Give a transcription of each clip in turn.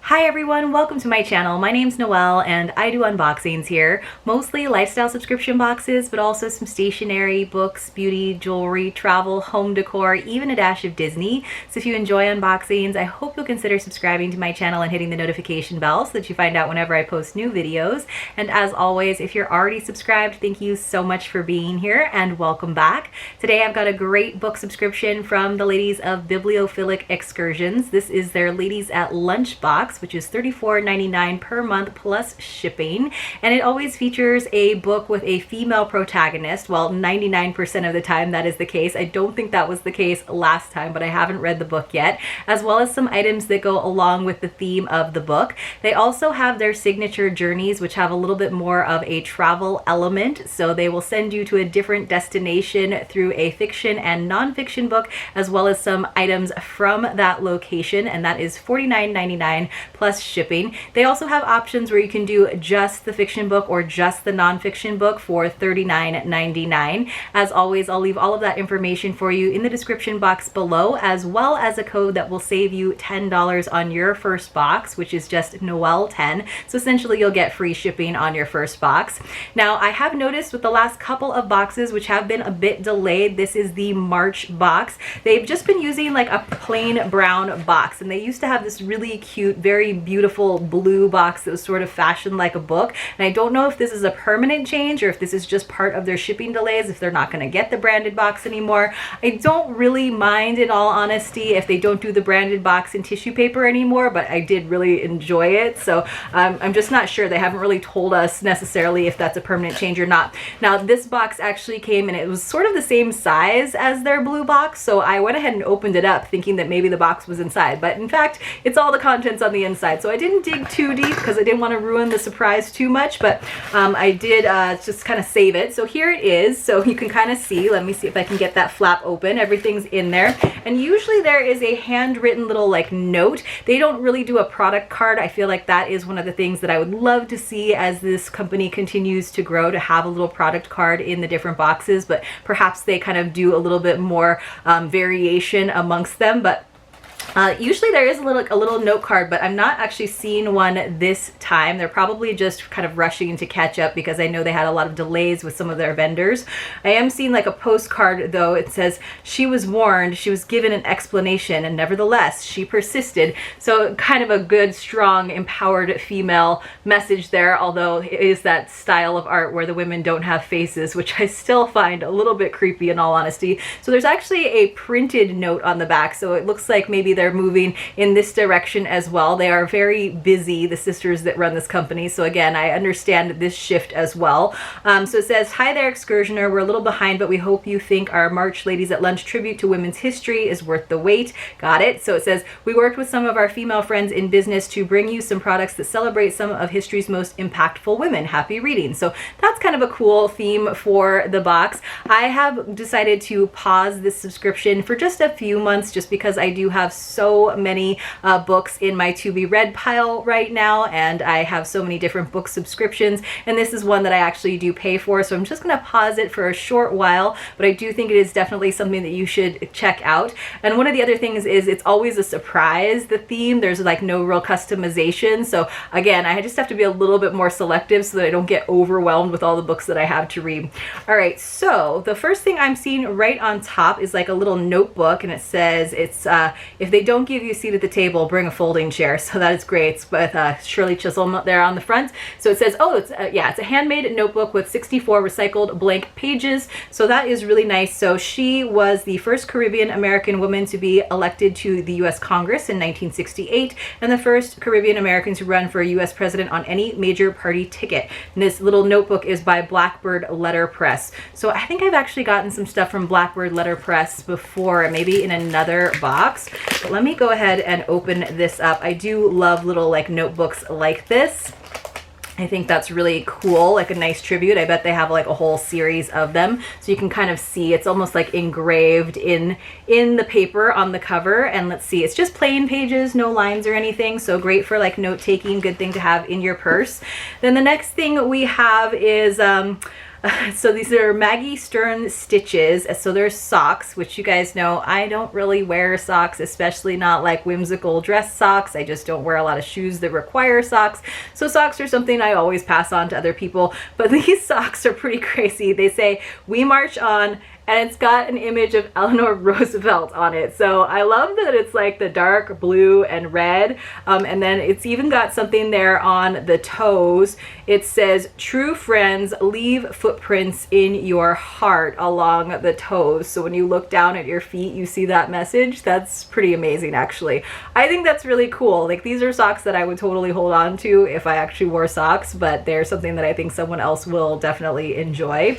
Hi everyone, welcome to my channel. My name's Noelle and I do unboxings here, mostly lifestyle subscription boxes, but also some stationery, books, beauty, jewelry, travel, home decor, even a dash of Disney. So if you enjoy unboxings, I hope you'll consider subscribing to my channel and hitting the notification bell so that you find out whenever I post new videos. And as always, if you're already subscribed, thank you so much for being here and welcome back. Today I've got a great book subscription from the ladies of Bibliophilic Excursions. This is their Ladies at Lunch box, which is $34.99 per month plus shipping, and it always features a book with a female protagonist. Well, 99% of the time that is the case. I don't think that was the case last time, but I haven't read the book yet, as well as some items that go along with the theme of the book. They also have their signature journeys, which have a little bit more of a travel element, so they will send you to a different destination through a fiction and nonfiction book, as well as some items from that location, and that is $49.99 plus shipping. They also have options where you can do just the fiction book or just the nonfiction book for $39.99. As always, I'll leave all of that information for you in the description box below, as well as a code that will save you $10 on your first box, which is just Noelle10. So essentially you'll get free shipping on your first box. Now, I have noticed with the last couple of boxes, which have been a bit delayed, this is the March box. They've just been using like a plain brown box, and they used to have this really cute, very beautiful blue box that was sort of fashioned like a book. And I don't know if this is a permanent change or if this is just part of their shipping delays, if they're not going to get the branded box anymore. I don't really mind, in all honesty, if they don't do the branded box in tissue paper anymore, but I did really enjoy it. So I'm just not sure. They haven't really told us necessarily if that's a permanent change or not. Now, this box actually came and it was sort of the same size as their blue box, so I went ahead and opened it up thinking that maybe the box was inside, but in fact it's all the contents on the inside. So I didn't dig too deep because I didn't want to ruin the surprise too much, but I did just kind of save it. So here it is. So you can kind of see, let me see if I can get that flap open. Everything's in there, and usually there is a handwritten little like note. They don't really do a product card. I feel like that is one of the things that I would love to see as this company continues to grow, to have a little product card in the different boxes, but perhaps they kind of do a little bit more variation amongst them. But usually there is a little note card, but I'm not actually seeing one this time. They're probably just kind of rushing to catch up because I know they had a lot of delays with some of their vendors. I am seeing like a postcard though. It says, "She was warned, she was given an explanation, and nevertheless she persisted." So kind of a good, strong, empowered female message there, although it is that style of art where the women don't have faces, which I still find a little bit creepy in all honesty. So there's actually a printed note on the back, so it looks like maybe they're moving in this direction as well. They are very busy, the sisters that run this company. So again, I understand this shift as well. So it says, "Hi there, excursioner. We're a little behind, but we hope you think our March Ladies at Lunch tribute to women's history is worth the wait." Got it. So it says, "We worked with some of our female friends in business to bring you some products that celebrate some of history's most impactful women. Happy reading." So that's kind of a cool theme for the box. I have decided to pause this subscription for just a few months, just because I do have so many books in my to be read pile right now, and I have so many different book subscriptions, and this is one that I actually do pay for, so I'm just going to pause it for a short while. But I do think it is definitely something that you should check out. And one of the other things is it's always a surprise, the theme. There's like no real customization, so again, I just have to be a little bit more selective so that I don't get overwhelmed with all the books that I have to read. All right, so the first thing I'm seeing right on top is like a little notebook, and it says it's if they don't give you a seat at the table, bring a folding chair. So that is great. It's with Shirley Chisholm there on the front. So it says, oh, it's a handmade notebook with 64 recycled blank pages. So that is really nice. So she was the first Caribbean American woman to be elected to the U.S. Congress in 1968, and the first Caribbean American to run for a U.S. president on any major party ticket. And this little notebook is by Blackbird Letterpress. So I think I've actually gotten some stuff from Blackbird Letterpress before, maybe in another box. But let me go ahead and open this up. I do love little like notebooks like this. I think that's really cool, like a nice tribute. I bet they have like a whole series of them, so you can kind of see it's almost like engraved in the paper on the cover. And let's see, it's just plain pages, no lines or anything, so great for like note taking, good thing to have in your purse. Then the next thing we have is So these are Maggie Stern stitches. So there's socks, which you guys know I don't really wear socks, especially not like whimsical dress socks. I just don't wear a lot of shoes that require socks. So socks are something I always pass on to other people. But these socks are pretty crazy. They say, "We march on," and it's got an image of Eleanor Roosevelt on it. So I love that it's like the dark blue and red. And then it's even got something there on the toes. It says, "True friends leave footprints in your heart," along the toes. So when you look down at your feet, you see that message. That's pretty amazing, actually. I think that's really cool. Like, these are socks that I would totally hold on to if I actually wore socks, but they're something that I think someone else will definitely enjoy.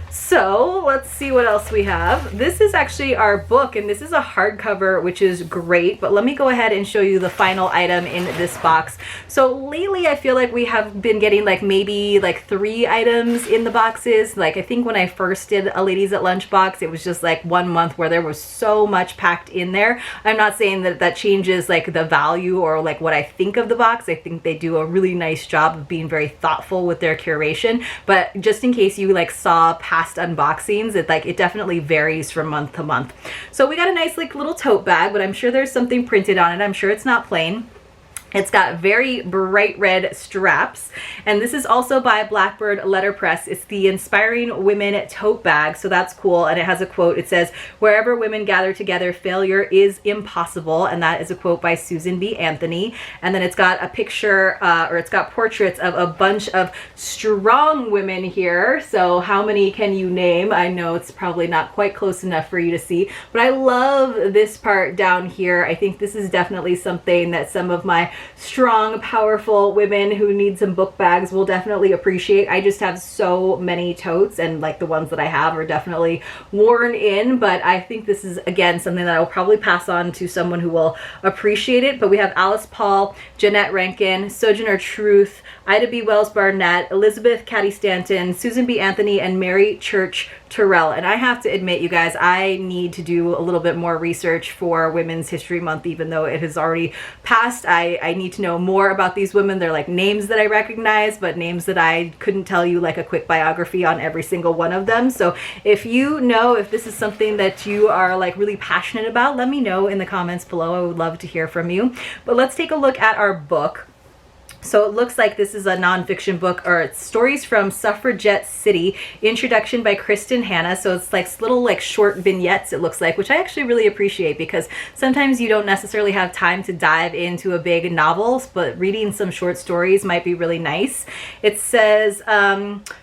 So let's see what else we have. This is actually our book, and this is a hardcover, which is great, but let me go ahead and show you the final item in this box. So lately I feel like we have been getting like maybe like 3 items in the boxes. Like, I think when I first did a Ladies at Lunch box, it was just like 1 month where there was so much packed in there. I'm not saying that that changes like the value or like what I think of the box. I think they do a really nice job of being very thoughtful with their curation, but just in case you like saw past unboxings, it definitely varies from month to month. So we got a nice like little tote bag, but I'm sure there's something printed on it. I'm sure it's not plain. It's got very bright red straps, and this is also by Blackbird Letterpress. It's the Inspiring Women tote bag, so that's cool, and it has a quote. It says, "Wherever women gather together, failure is impossible," and that is a quote by Susan B. Anthony. And then it's got a picture, or it's got portraits of a bunch of strong women here. So how many can you name? I know it's probably not quite close enough for you to see, but I love this part down here. I think this is definitely something that some of my strong, powerful women who need some book bags will definitely appreciate. I just have so many totes, and like the ones that I have are definitely worn in, but I think this is, again, something that I will probably pass on to someone who will appreciate it. But we have Alice Paul, Jeanette Rankin, Sojourner Truth, Ida B. Wells Barnett, Elizabeth Cady Stanton, Susan B. Anthony, and Mary Church Terrell. And I have to admit, you guys, I need to do a little bit more research for Women's History Month, even though it has already passed. I need to know more about these women. They're like names that I recognize, but names that I couldn't tell you like a quick biography on every single one of them. So if you know if this is something that you are like really passionate about, let me know in the comments below. I would love to hear from you. But let's take a look at our book. So it looks like this is a nonfiction book, or it's Stories from Suffragette City, introduction by Kristen Hanna. So it's like little like short vignettes, it looks like, which I actually really appreciate, because sometimes you don't necessarily have time to dive into a big novel, but reading some short stories might be really nice. It says,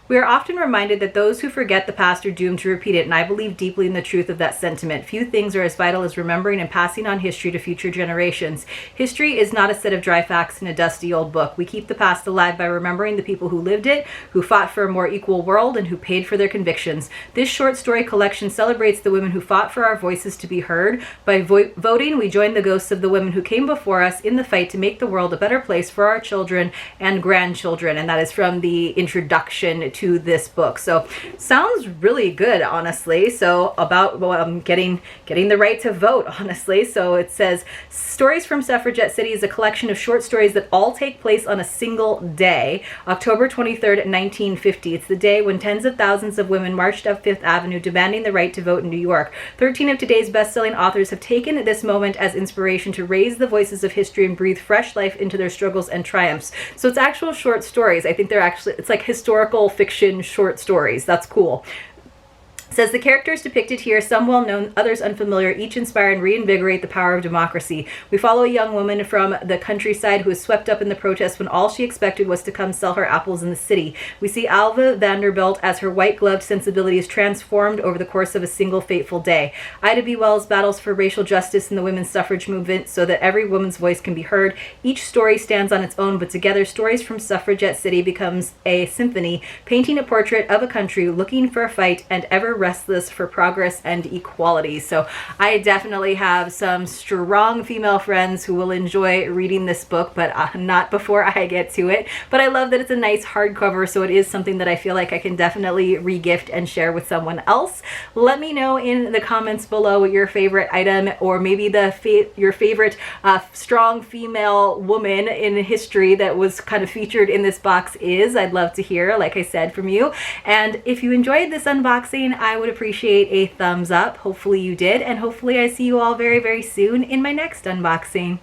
"We are often reminded that those who forget the past are doomed to repeat it, and I believe deeply in the truth of that sentiment. Few things are as vital as remembering and passing on history to future generations. History is not a set of dry facts in a dusty old book. We keep the past alive by remembering the people who lived it, who fought for a more equal world, and who paid for their convictions. This short story collection celebrates the women who fought for our voices to be heard. By voting, we join the ghosts of the women who came before us in the fight to make the world a better place for our children and grandchildren." And that is from the introduction to this book. So sounds really good, honestly. So about getting the right to vote, honestly. So it says, "Stories from Suffragette City is a collection of short stories that all take place on a single day, October 23rd, 1950. It's the day when tens of thousands of women marched up Fifth Avenue demanding the right to vote in New York. 13 of today's best-selling authors have taken this moment as inspiration to raise the voices of history and breathe fresh life into their struggles and triumphs." So it's actual short stories. I think they're actually, it's like historical fiction short stories. That's cool. Says the characters depicted here, some well-known, others unfamiliar, each inspire and reinvigorate the power of democracy. We follow a young woman from the countryside who is swept up in the protests when all she expected was to come sell her apples in the city. We see Alva Vanderbilt as her white-gloved sensibility is transformed over the course of a single fateful day. Ida B. Wells battles for racial justice in the women's suffrage movement so that every woman's voice can be heard. Each story stands on its own, but together Stories from Suffragette City becomes a symphony, painting a portrait of a country looking for a fight and ever restless for progress and equality. So I definitely have some strong female friends who will enjoy reading this book, but not before I get to it. But I love that it's a nice hardcover, so it is something that I feel like I can definitely re-gift and share with someone else. Let me know in the comments below what your favorite item, or maybe your favorite strong female woman in history that was kind of featured in this box is. I'd love to hear, like I said, from you. And if you enjoyed this unboxing, I would appreciate a thumbs up. Hopefully you did, and hopefully I see you all very, very soon in my next unboxing.